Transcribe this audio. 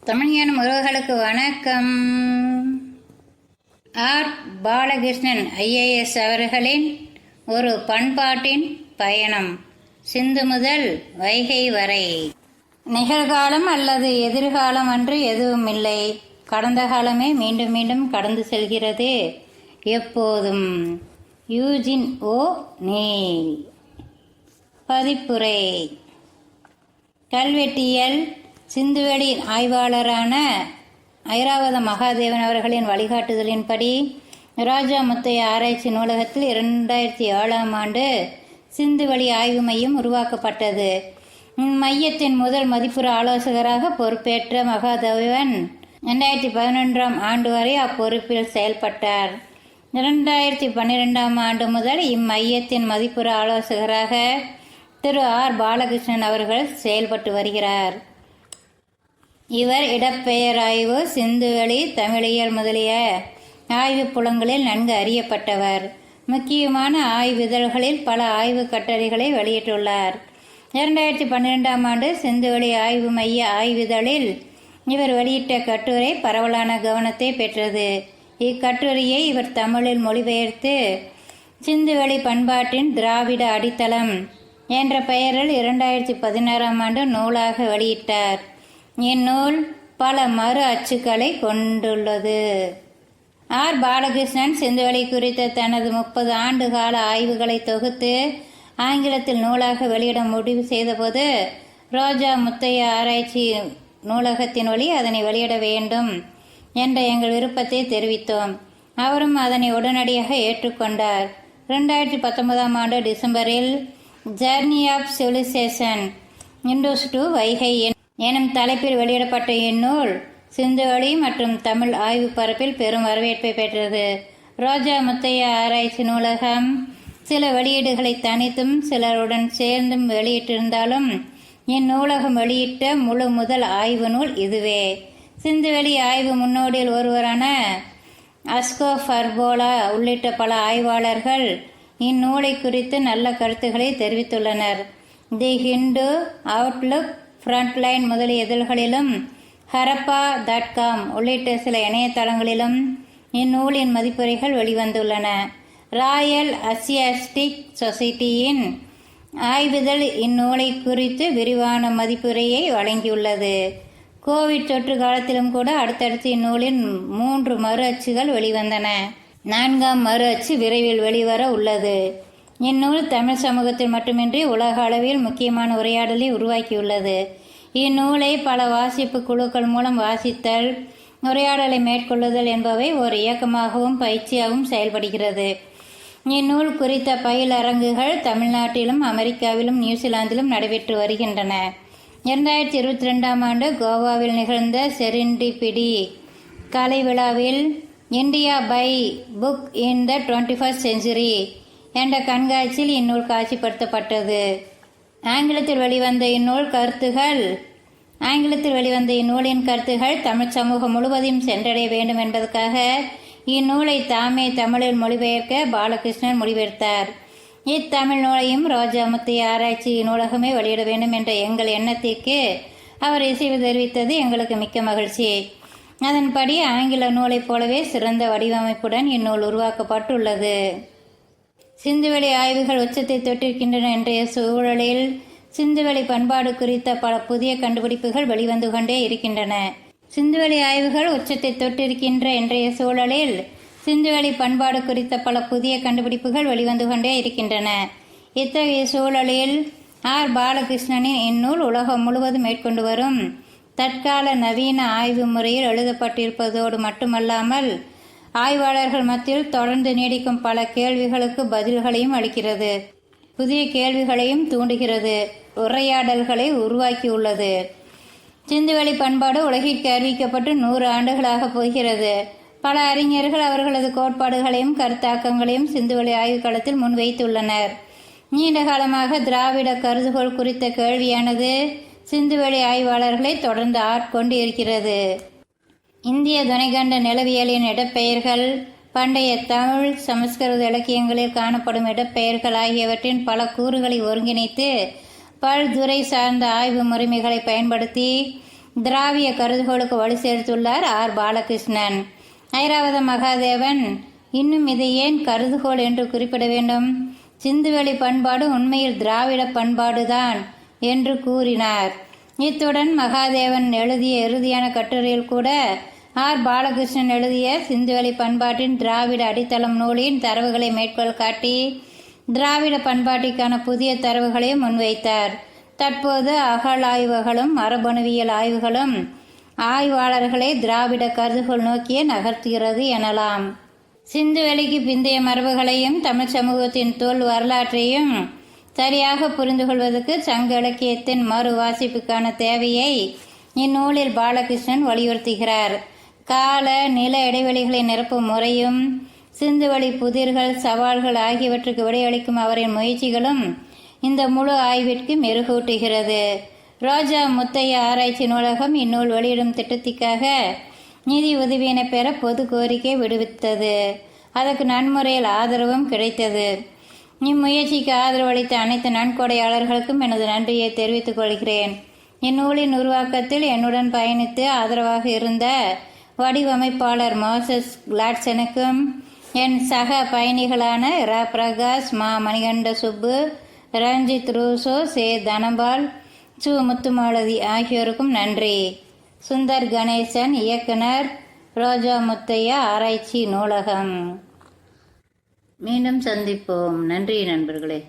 தமிழ்ஞான உறவுகளுக்கு வணக்கம். R Balakrishnan IAS அவர்களின் ஒரு பண்பாட்டின் பயணம், சிந்து முதல் வைகை வரை. நிகழ்காலம் அல்லது எதிர்காலம் என்று எதுவும் இல்லை. கடந்த காலமே மீண்டும் மீண்டும் கடந்து செல்கிறது எப்போதும். யூஜின் ஓ நீல். பதிப்புரை. கல்வெட்டியல் சிந்துவெளி ஆய்வாளரான ஐராவத மகாதேவன் அவர்களின் வழிகாட்டுதலின்படி ராஜா முத்தையா ஆராய்ச்சி நூலகத்தில் 2007ஆம் ஆண்டு சிந்துவெளி ஆய்வு மையம் உருவாக்கப்பட்டது. மையத்தின் முதல் மதிப்புற ஆலோசகராக பொறுப்பேற்ற மகாதேவன் 2011ஆம் ஆண்டு வரை அப்பொறுப்பில் செயல்பட்டார். 2012ஆம் ஆண்டு முதல் இம்மையத்தின் மதிப்புற ஆலோசகராக திரு ஆர் பாலகிருஷ்ணன் அவர்கள் செயல்பட்டு வருகிறார். இவர் இடப்பெயராய்வு, சிந்துவெளி, தமிழியல் முதலிய ஆய்வு புலங்களில் நன்கு அறியப்பட்டவர். முக்கியமான ஆய்விதழ்களில் பல ஆய்வு கட்டுரைகளை வெளியிட்டுள்ளார். 2012ஆம் ஆண்டு சிந்துவெளி ஆய்வு மைய ஆய்விதழில் இவர் வெளியிட்ட கட்டுரை பரவலான கவனத்தை பெற்றது. இக்கட்டுரையை இவர் தமிழில் மொழிபெயர்த்து சிந்துவெளி பண்பாட்டின் திராவிட அடித்தளம் என்ற பெயரில் 2016ஆம் ஆண்டு நூலாக வெளியிட்டார். இந்நூல் பல மறு அச்சுக்களை கொண்டுள்ளது. ஆர் பாலகிருஷ்ணன் சிந்துவெளி குறித்த தனது 30 ஆண்டு கால ஆய்வுகளை தொகுத்து ஆங்கிலத்தில் நூலாக வெளியிட முடிவு செய்தபோது ராஜா முத்தையா ஆராய்ச்சி நூலகத்தின் வழி அதனை வெளியிட வேண்டும் என்ற எங்கள் விருப்பத்தை தெரிவித்தோம். அவரும் அதனை உடனடியாக ஏற்றுக்கொண்டார். 2019ஆம் ஆண்டு டிசம்பரில் journey of civilisation Indus to Vaigai எனும் தலைப்பில் வெளியிடப்பட்ட இந்நூல் சிந்துவெளி மற்றும் தமிழ் ஆய்வு பரப்பில் பெரும் வரவேற்பை பெற்றது. ராஜா முத்தையா ஆராய்ச்சி நூலகம் சில வெளியீடுகளை தனித்தும் சிலருடன் சேர்ந்தும் வெளியிட்டிருந்தாலும் இந்நூலகம் வெளியிட்ட முழு முதல் ஆய்வு நூல் இதுவே. சிந்துவெளி ஆய்வு முன்னோடியில் ஒருவரான அஸ்கோ ஃபர்போலா உள்ளிட்ட பல ஆய்வாளர்கள் இந்நூலை குறித்து நல்ல கருத்துக்களை தெரிவித்துள்ளனர். தி ஹிந்து, அவுட்லுக், ஃப்ரண்ட்லைன் முதலிய இதழ்களிலும் ஹரப்பா.com உள்ளிட்ட சில இணையதளங்களிலும் இந்நூலின் மதிப்புரைகள் வெளிவந்துள்ளன. ராயல் அசியாஸ்டிக் சொசைட்டியின் ஆய்விதழ் இந்நூலை குறித்து விரிவான மதிப்புரையை வழங்கியுள்ளது. கோவிட் தொற்று காலத்திலும் கூட அடுத்தடுத்து இந்நூலின் 3 மறு அச்சுகள் வெளிவந்தன. 4ஆம் மறு அச்சு விரைவில் வெளிவர உள்ளது. இந்நூல் தமிழ் சமூகத்தில் மட்டுமின்றி உலக அளவில் முக்கியமான உரையாடலை உருவாக்கியுள்ளது. இந்நூலை பல வாசிப்பு குழுக்கள் மூலம் வாசித்தல், உரையாடலை மேற்கொள்ளுதல் என்பவை ஒரு இயக்கமாகவும் பயிற்சியாகவும் செயல்படுகிறது. இந்நூல் குறித்த பயிலரங்குகள் தமிழ்நாட்டிலும் அமெரிக்காவிலும் நியூசிலாந்திலும் நடைபெற்று வருகின்றன. 2022ஆம் ஆண்டு கோவாவில் நிகழ்ந்த செரிண்டிபிடி கலை விழாவில் India by book in the 21st century என்ற கண்காட்சியில் இந்நூல் காட்சிப்படுத்தப்பட்டது. ஆங்கிலத்தில் வெளிவந்த இந்நூலின் கருத்துகள் தமிழ் சமூகம் முழுவதையும் சென்றடைய வேண்டும் என்பதற்காக இந்நூலை தாமே தமிழில் மொழிபெயர்க்க பாலகிருஷ்ணன் முடிவெடுத்தார். இத்தமிழ் நூலையும் ராஜா முத்தையா ஆராய்ச்சி நூலகமே வெளியிட வேண்டும் என்ற எங்கள் எண்ணத்திற்கு அவர் இசைவு தெரிவித்தது எங்களுக்கு மிக்க மகிழ்ச்சி. அதன்படி ஆங்கில நூலைப் போலவே சிறந்த வடிவமைப்புடன் இந்நூல் உருவாக்கப்பட்டுள்ளது. சிந்துவெளி ஆய்வுகள் உச்சத்தை தொட்டிருக்கின்றன. இன்றைய சூழலில் சிந்துவெளி பண்பாடு குறித்த பல புதிய கண்டுபிடிப்புகள் வெளிவந்து கொண்டே இருக்கின்றன. சிந்துவெளி ஆய்வுகள் உச்சத்தை தொட்டிருக்கின்ற இன்றைய சூழலில் சிந்துவெளி பண்பாடு குறித்த பல புதிய கண்டுபிடிப்புகள் வெளிவந்து கொண்டே இருக்கின்றன. இத்தகைய சூழலில் ஆர் பாலகிருஷ்ணனின் இந்நூல் உலகம் முழுவதும் மேற்கொண்டு வரும் தற்கால நவீன ஆய்வு முறையில் எழுதப்பட்டிருப்பதோடு மட்டுமல்லாமல் ஆய்வாளர்கள் மத்தியில் தொடர்ந்து நீடிக்கும் பல கேள்விகளுக்கு பதில்களையும் அளிக்கிறது, புதிய கேள்விகளையும் தூண்டுகிறது, உரையாடல்களை உருவாக்கியுள்ளது. சிந்துவெளி பண்பாடு உலகிற்கு அறிவிக்கப்பட்டு 100 ஆண்டுகளாக போகிறது. பல அறிஞர்கள் அவர்களது கோட்பாடுகளையும் கருத்தாக்கங்களையும் சிந்துவெளி ஆய்வுக்களத்தில் முன்வைத்துள்ளனர். நீண்ட காலமாக திராவிட கருதுகோள் குறித்த கேள்வியானது சிந்துவெளி ஆய்வாளர்களை தொடர்ந்து ஆட்கொண்டு இருக்கிறது. இந்திய துணைக்கண்ட நிலவியலின் இடப்பெயர்கள், பண்டைய தமிழ் சமஸ்கிருத இலக்கியங்களில் காணப்படும் இடப்பெயர்கள் ஆகியவற்றின் பல கூறுகளை ஒருங்கிணைத்து பல்துறை சார்ந்த ஆய்வு முறைமைகளை பயன்படுத்தி திராவிய கருதுகோளுக்கு வலு சேர்த்துள்ளார் ஆர் பாலகிருஷ்ணன். ஐராவத மகாதேவன் இன்னும் இதை ஏன் கருதுகோள் என்று குறிப்பிட வேண்டும்? சிந்துவெளி பண்பாடு உண்மையில் திராவிட பண்பாடுதான் என்று கூறினார். இத்துடன் மகாதேவன் எழுதிய இறுதியான கட்டுரையில் கூட ஆர் பாலகிருஷ்ணன் எழுதிய சிந்துவெளி பண்பாட்டின் திராவிட அடித்தளம் நூலின் தரவுகளை மேற்கோள் காட்டி திராவிட பண்பாட்டிற்கான புதிய தரவுகளை முன்வைத்தார். தற்போது அகழாய்வுகளும் மரபணுவியல் ஆய்வுகளும் ஆய்வாளர்களை திராவிட கருதுகோள் நோக்கியே நகர்த்துகிறது எனலாம். சிந்துவெளிக்கு பிந்தைய மரபுகளையும் தமிழ் சமூகத்தின் தோல் வரலாற்றையும் சரியாக புரிந்து கொள்வதற்கு சங்க இலக்கியத்தின் மறு வாசிப்புக்கான தேவையை இந்நூலில் பாலகிருஷ்ணன் வலியுறுத்துகிறார். கால நில இடைவெளிகளை நிரப்பும் முறையும் சிந்துவெளி புதிர்கள் சவால்கள் ஆகியவற்றுக்கு விடையளிக்கும் அவரின் முயற்சிகளும் இந்த முழு ஆய்விற்கு மெருகூட்டுகிறது. ரோஜா முத்தையா ஆராய்ச்சி நூலகம் இந்நூல் வெளியிடும் திட்டத்திற்காக நிதி உதவியினை பெற பொது கோரிக்கை விடுவித்தது. அதற்கு நன்முறையில் ஆதரவும் கிடைத்தது. இம்முயற்சிக்கு ஆதரவு அளித்த அனைத்து நன்கொடையாளர்களுக்கும் எனது நன்றியை தெரிவித்துக் கொள்கிறேன். இந்நூலின் உருவாக்கத்தில் என்னுடன் பயணித்து ஆதரவாக இருந்த வடிவமைப்பாளர் மோசஸ் கிளாட்சனுக்கும் என் சக பயணிகளான ரா பிரகாஷ், மா மணிகண்ட சுப்பு, ரஞ்சித் ரூசோ, சே தனபால், சு முத்துமாலதி ஆகியோருக்கும் நன்றி. சுந்தர் கணேசன், இயக்குனர், ரோஜா முத்தையா ஆராய்ச்சி நூலகம். மீண்டும் சந்திப்போம். நன்றி நண்பர்களே.